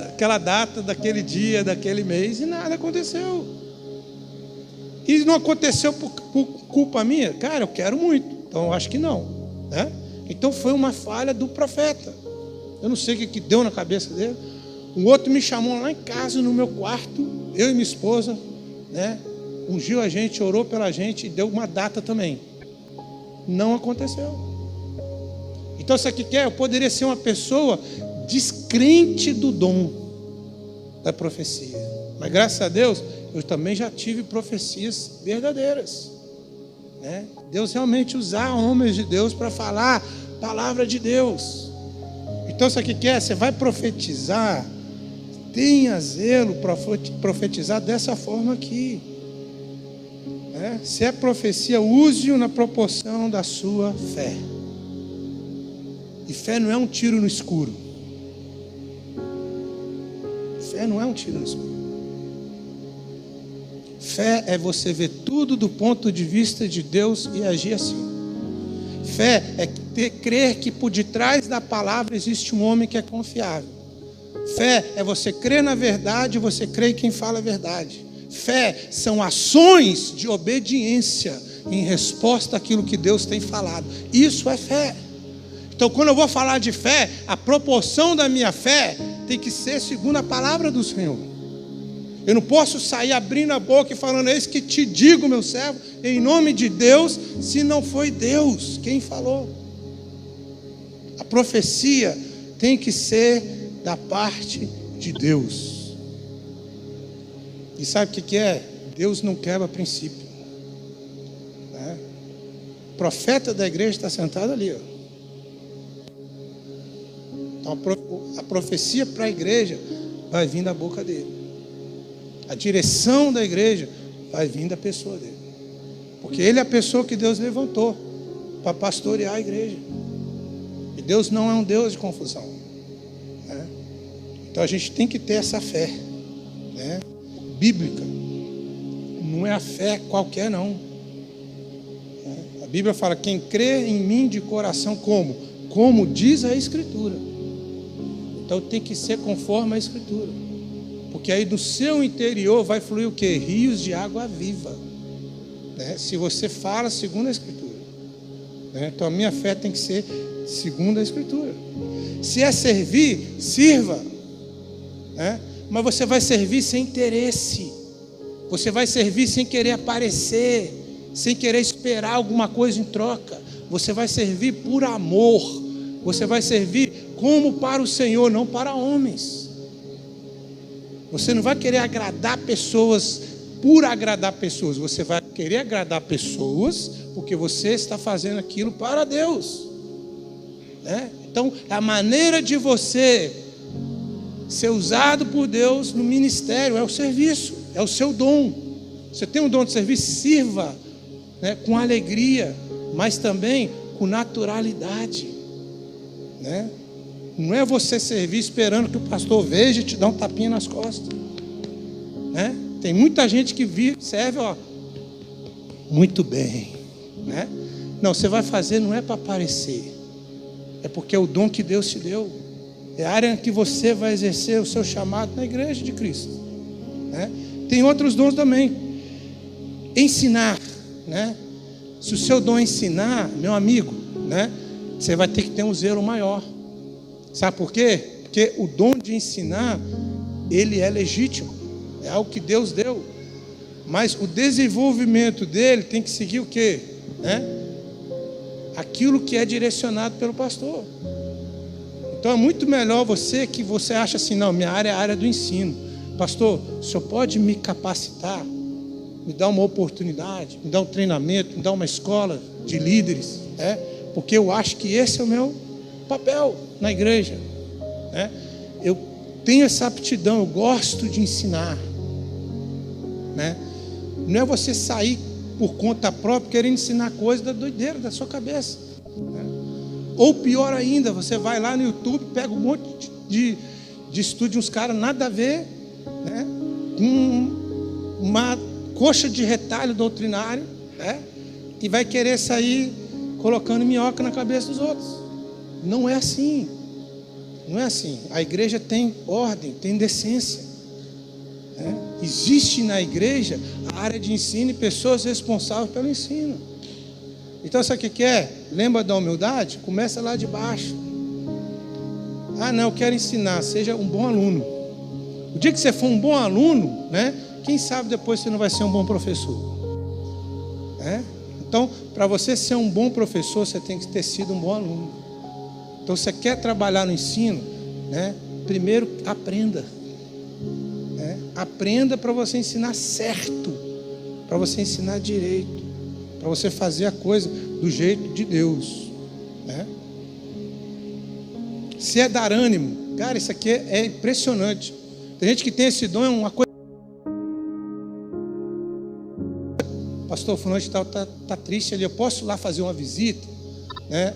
aquela data, daquele dia, daquele mês, e nada aconteceu. E não aconteceu por culpa minha? Cara, eu quero muito, então eu acho que não, né? Então foi uma falha do profeta. Eu não sei o que deu na cabeça dele. Um outro me chamou lá em casa, no meu quarto, eu e minha esposa, né? Ungiu a gente, orou pela gente e deu uma data também. Não aconteceu. Então, sabe o que é? Eu poderia ser uma pessoa descrente do dom da profecia. Mas graças a Deus, eu também já tive profecias verdadeiras, né? Deus realmente usar homens de Deus para falar a palavra de Deus. Então, sabe o que é? Você vai profetizar, tenha zelo para profetizar dessa forma aqui. Se é profecia, use-o na proporção da sua fé. E fé não é um tiro no escuro. Fé não é um tiro no escuro. Fé é você ver tudo do ponto de vista de Deus e agir assim. Fé é crer que por detrás da palavra existe um homem que é confiável. Fé é você crer na verdade e você crer em quem fala a verdade. Fé são ações de obediência em resposta àquilo que Deus tem falado. Isso é fé. Então, quando eu vou falar de fé, a proporção da minha fé tem que ser segundo a palavra do Senhor. Eu não posso sair abrindo a boca e falando: eis que te digo, meu servo, em nome de Deus, se não foi Deus quem falou. A profecia tem que ser da parte de Deus. E sabe o que é? Deus não quebra princípio, né? O profeta da igreja está sentado ali, ó. Então a profecia para a igreja vai vir da boca dele. A direção da igreja vai vir da pessoa dele. Porque ele é a pessoa que Deus levantou para pastorear a igreja. E Deus não é um Deus de confusão, né? Então a gente tem que ter essa fé, né? Bíblica. Não é a fé qualquer, não. A Bíblia fala: quem crê em mim de coração, como diz a Escritura. Então tem que ser conforme a Escritura, porque aí do seu interior vai fluir o quê? Rios de água viva, né? Se você fala segundo a Escritura, né? Então a minha fé tem que ser segundo a Escritura. Se é servir, sirva, né? Mas você vai servir sem interesse. Você vai servir sem querer aparecer, sem querer esperar alguma coisa em troca. Você vai servir por amor. Você vai servir como para o Senhor, não para homens. Você não vai querer agradar pessoas por agradar pessoas. Você vai querer agradar pessoas porque você está fazendo aquilo para Deus, né? Então, a maneira de você ser usado por Deus no ministério é o serviço, é o seu dom. Você tem um dom de serviço, sirva, né, com alegria, mas também com naturalidade, né? Não é você servir esperando que o pastor veja e te dá um tapinha nas costas, né? Tem muita gente que serve, ó, muito bem, né? Não, você vai fazer não é para aparecer, é porque é o dom que Deus te deu. É a área que você vai exercer o seu chamado na igreja de Cristo, né? Tem outros dons também. Ensinar, né? Se o seu dom é ensinar, meu amigo, né, você vai ter que ter um zelo maior. Sabe por quê? Porque o dom de ensinar, ele é legítimo, é algo que Deus deu. Mas o desenvolvimento dele tem que seguir o quê? Né? Aquilo que é direcionado pelo pastor. Então é muito melhor você acha assim: não, minha área é a área do ensino. Pastor, o senhor pode me capacitar, me dar uma oportunidade, me dar um treinamento, me dar uma escola de líderes, né? Porque eu acho que esse é o meu papel na igreja, né? Eu tenho essa aptidão, eu gosto de ensinar, né? Não é você sair por conta própria querendo ensinar coisa da doideira da sua cabeça, né? Ou pior ainda, você vai lá no YouTube, pega um monte de estudo de uns caras nada a ver, né? Uma coxa de retalho doutrinário, né? E vai querer sair colocando minhoca na cabeça dos outros. Não é assim. Não é assim. A igreja tem ordem, tem decência, né? Existe na igreja a área de ensino e pessoas responsáveis pelo ensino. Então, sabe o que é? Lembra da humildade? Começa lá de baixo. Ah, não, eu quero ensinar. Seja um bom aluno. O dia que você for um bom aluno, né? Quem sabe depois você não vai ser um bom professor. Então, para você ser um bom professor, você tem que ter sido um bom aluno. Então, você quer trabalhar no ensino, né? Primeiro, aprenda. Aprenda para você ensinar certo, para você ensinar direito, para você fazer a coisa do jeito de Deus. Se é dar ânimo, cara, isso aqui é impressionante. Tem gente que tem esse dom, é uma coisa. Pastor, fulano de tal tá triste ali, eu posso lá fazer uma visita?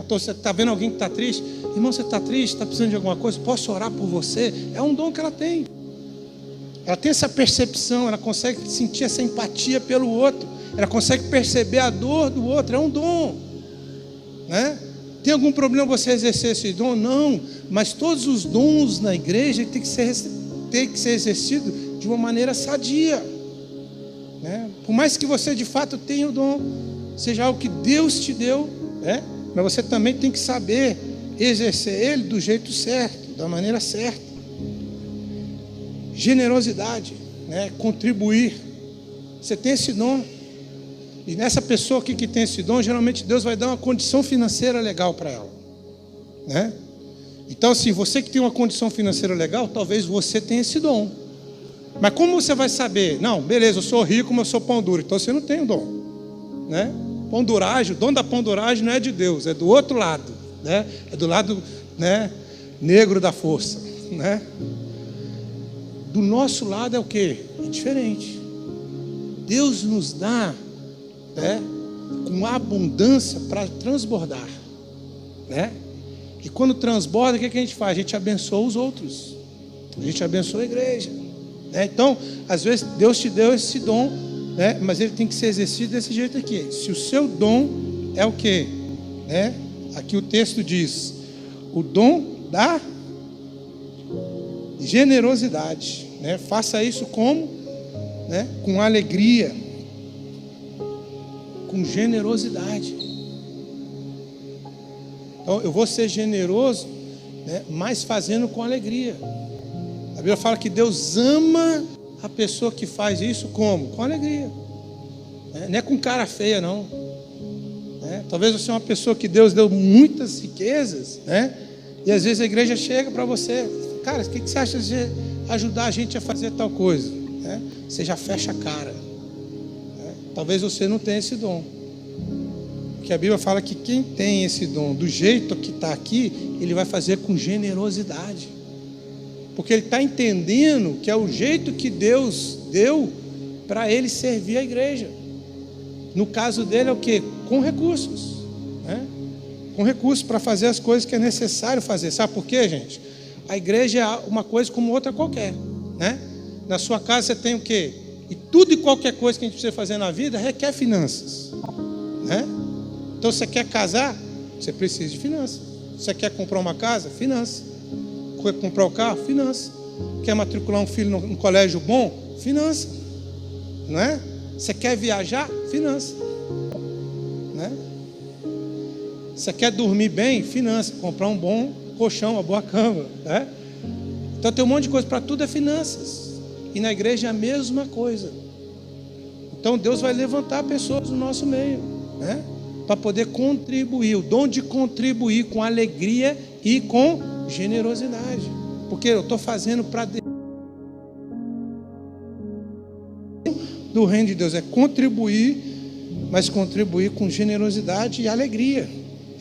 Você está vendo alguém que está triste? Irmão, você está triste, está precisando de alguma coisa? Posso orar por você? É um dom que ela tem. Ela tem essa percepção, ela consegue sentir essa empatia pelo outro, ela consegue perceber a dor do outro, é um dom. Tem algum problema você exercer esse dom? Não, mas todos os dons na igreja tem que ser exercido de uma maneira sadia. Por mais que você de fato tenha o dom, seja algo que Deus te deu, mas você também tem que saber exercer ele do jeito certo, da maneira certa. Generosidade, contribuir. Você tem esse dom, e nessa pessoa aqui que tem esse dom, geralmente Deus vai dar uma condição financeira legal para ela. Então, assim, você que tem uma condição financeira legal, talvez você tenha esse dom. Mas como você vai saber? Não, beleza, eu sou rico, mas eu sou pão duro. Então você não tem o dom. Ponduragem, o dom da ponduragem não é de Deus, é do outro lado. É do lado negro da força. Do nosso lado é o quê? É diferente. Deus nos dá com abundância para transbordar. E quando transborda, o que a gente faz? A gente abençoa os outros. A gente abençoa a igreja. Então, às vezes, Deus te deu esse dom, mas ele tem que ser exercido desse jeito aqui. Se o seu dom é o quê? Aqui o texto diz, o dom da generosidade. Faça isso como? Com alegria, com generosidade. Então, eu vou ser generoso, mas fazendo com alegria. A Bíblia fala que Deus ama a pessoa que faz isso como? Com alegria. Não é com cara feia, não. Talvez você é uma pessoa que Deus deu muitas riquezas, e às vezes a igreja chega para você, cara, o que você acha de ajudar a gente a fazer tal coisa? Você já fecha a cara. Talvez você não tenha esse dom. Porque a Bíblia fala que quem tem esse dom do jeito que está aqui, ele vai fazer com generosidade. Porque ele está entendendo que é o jeito que Deus deu para ele servir a igreja. No caso dele é o quê? Com recursos. Com recursos para fazer as coisas que é necessário fazer. Sabe por quê, gente? A igreja é uma coisa como outra qualquer. Na sua casa você tem o quê? E tudo e qualquer coisa que a gente precisa fazer na vida requer finanças. Então você quer casar? Você precisa de finanças. Você quer comprar uma casa? Finanças. Quer comprar o carro? Finanças. Quer matricular um filho num colégio bom? Finanças. Você quer viajar? Finanças. Você quer dormir bem? Finanças. Comprar um bom colchão, uma boa cama. Então tem um monte de coisa, para tudo é finanças. E na igreja é a mesma coisa. Então Deus vai levantar pessoas no nosso meio, para poder contribuir, o dom de contribuir com alegria e com generosidade. Porque eu estou fazendo para Deus. Do reino de Deus é contribuir, mas contribuir com generosidade e alegria.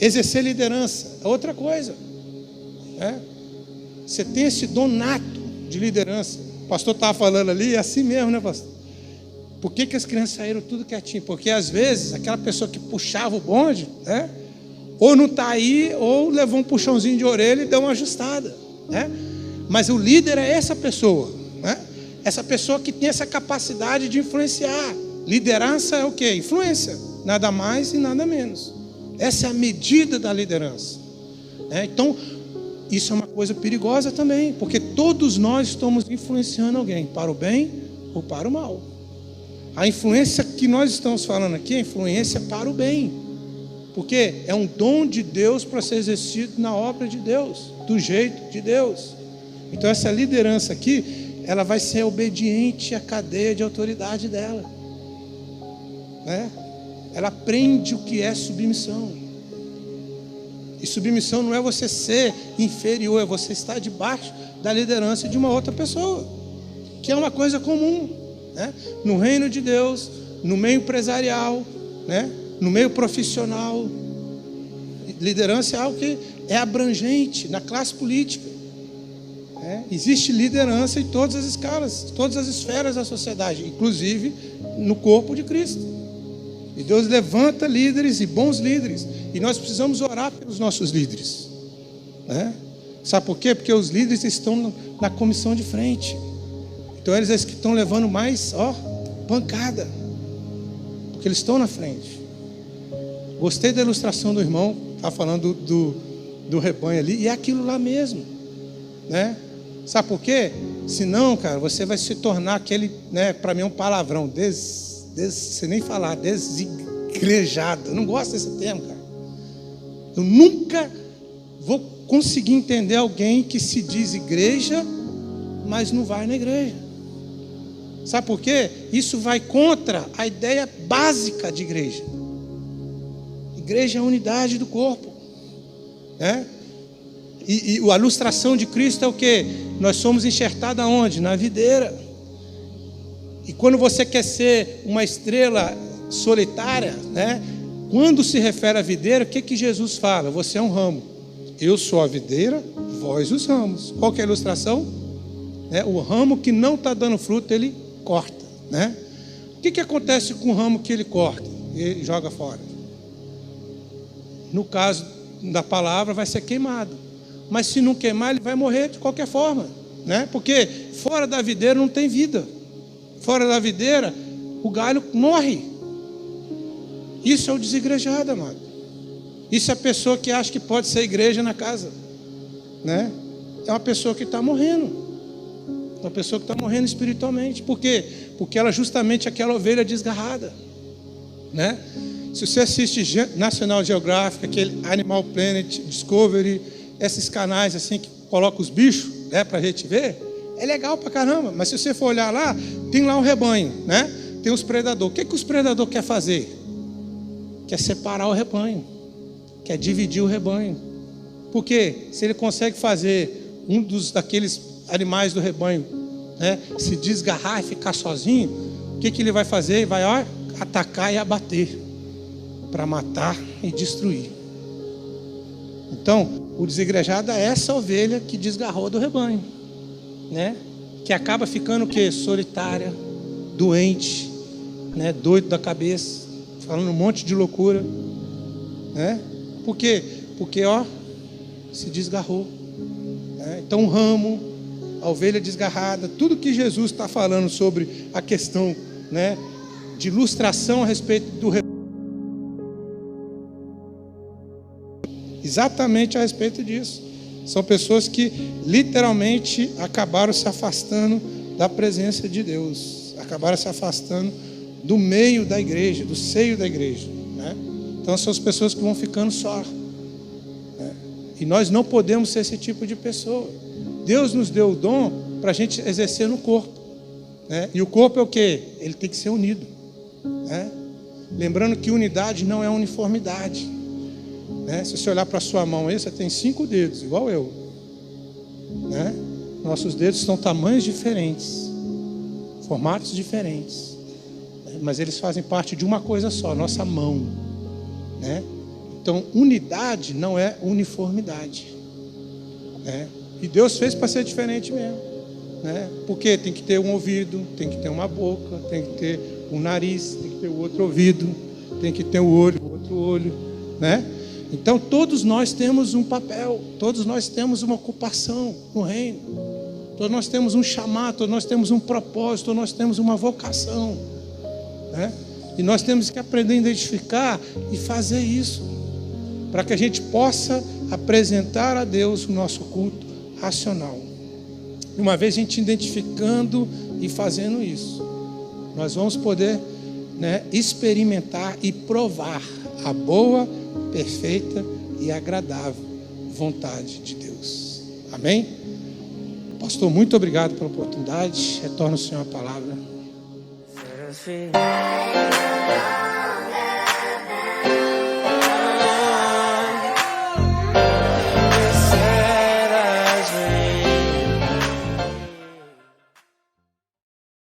Exercer liderança é outra coisa. Você tem esse dom nato de liderança. O pastor estava falando ali, é assim mesmo, né, pastor? Por que as crianças saíram tudo quietinho? Porque às vezes aquela pessoa que puxava o bonde, ou não está aí, ou levou um puxãozinho de orelha e deu uma ajustada. Mas o líder é essa pessoa. Essa pessoa que tem essa capacidade de influenciar. Liderança é o quê? Influência. Nada mais e nada menos. Essa é a medida da liderança. Então, isso é uma coisa perigosa também, porque todos nós estamos influenciando alguém, para o bem ou para o mal. A influência que nós estamos falando aqui é influência para o bem. Porque é um dom de Deus para ser exercido na obra de Deus, do jeito de Deus. Então essa liderança aqui, ela vai ser obediente à cadeia de autoridade dela, né? Ela aprende o que é submissão. E submissão não é você ser inferior, é você estar debaixo da liderança de uma outra pessoa, que é uma coisa comum, né? No reino de Deus, no meio empresarial, né? No meio profissional. Liderança é algo que é abrangente na classe política, né? Existe liderança em todas as escalas, todas as esferas da sociedade, inclusive no corpo de Cristo. E Deus levanta líderes e bons líderes. E nós precisamos orar pelos nossos líderes, né? Sabe por quê? Porque os líderes estão na comissão de frente. Então eles que estão levando mais, pancada. Porque eles estão na frente. Gostei da ilustração do irmão. Está falando do rebanho ali. E é aquilo lá mesmo, né? Sabe por quê? Senão, cara, você vai se tornar aquele, né? Para mim é um palavrão. Sem nem falar, desigrejado. Eu não gosto desse termo, cara. Eu nunca vou conseguir entender alguém que se diz igreja, mas não vai na igreja. Sabe por quê? Isso vai contra a ideia básica de igreja. Igreja é a unidade do corpo, né? E a ilustração de Cristo é o quê? Nós somos enxertados aonde? Na videira. E quando você quer ser uma estrela solitária, né? Quando se refere à videira, o que Jesus fala? Você é um ramo. Eu sou a videira, vós os ramos. Qual que é a ilustração? O ramo que não está dando fruto, ele corta, né? O que acontece com o ramo que ele corta? Ele joga fora. No caso da palavra, vai ser queimado. Mas se não queimar, ele vai morrer de qualquer forma, né? Porque fora da videira não tem vida. Fora da videira, o galho morre. Isso é o desigrejado, amado. Isso é a pessoa que acha que pode ser igreja na casa, né? É uma pessoa que está morrendo. Uma pessoa que está morrendo espiritualmente. Por quê? Porque ela é justamente aquela ovelha desgarrada, né? Se você assiste National Geographic, aquele Animal Planet, Discovery, esses canais assim que colocam os bichos, né, para a gente ver, é legal pra caramba. Mas se você for olhar lá, tem lá um rebanho, né? Tem os predadores. O que os predadores querem fazer? Quer separar o rebanho, quer dividir o rebanho. Porque se ele consegue fazer daqueles animais do rebanho, né, se desgarrar e ficar sozinho, o que ele vai fazer? Ele vai atacar e abater, para matar e destruir. Então, o desigrejado é essa ovelha que desgarrou do rebanho, né? Que acaba ficando o quê? Solitária, doente, né? Doido da cabeça, falando um monte de loucura, né? Por quê? Porque se desgarrou, né? Então o ramo, a ovelha desgarrada, tudo que Jesus está falando sobre a questão, né, de ilustração a respeito do rebanho, exatamente a respeito disso. São pessoas que literalmente acabaram se afastando da presença de Deus, acabaram se afastando do meio da igreja, do seio da igreja, né? Então são as pessoas que vão ficando só, né? E nós não podemos ser esse tipo de pessoa. Deus nos deu o dom para a gente exercer no corpo, né? E o corpo é o quê? Ele tem que ser unido, né? Lembrando que unidade não é uniformidade, né? Se você olhar para a sua mão aí, você tem 5 dedos, igual eu, né? Nossos dedos são tamanhos diferentes, formatos diferentes, né? Mas eles fazem parte de uma coisa só, nossa mão, né? Então, unidade não é uniformidade, né? E Deus fez para ser diferente mesmo, né? Porque tem que ter um ouvido, tem que ter uma boca, tem que ter um nariz, tem que ter o outro ouvido, tem que ter o olho, o outro olho, né? Então todos nós temos um papel, todos nós temos uma ocupação no reino, todos nós temos um chamado, todos nós temos um propósito, todos nós temos uma vocação, né? E nós temos que aprender a identificar e fazer isso, para que a gente possa apresentar a Deus o nosso culto racional. E uma vez a gente identificando e fazendo isso, nós vamos poder, né, experimentar e provar a boa, perfeita e agradável vontade de Deus. Amém? Pastor, muito obrigado pela oportunidade. Retorno ao Senhor a palavra.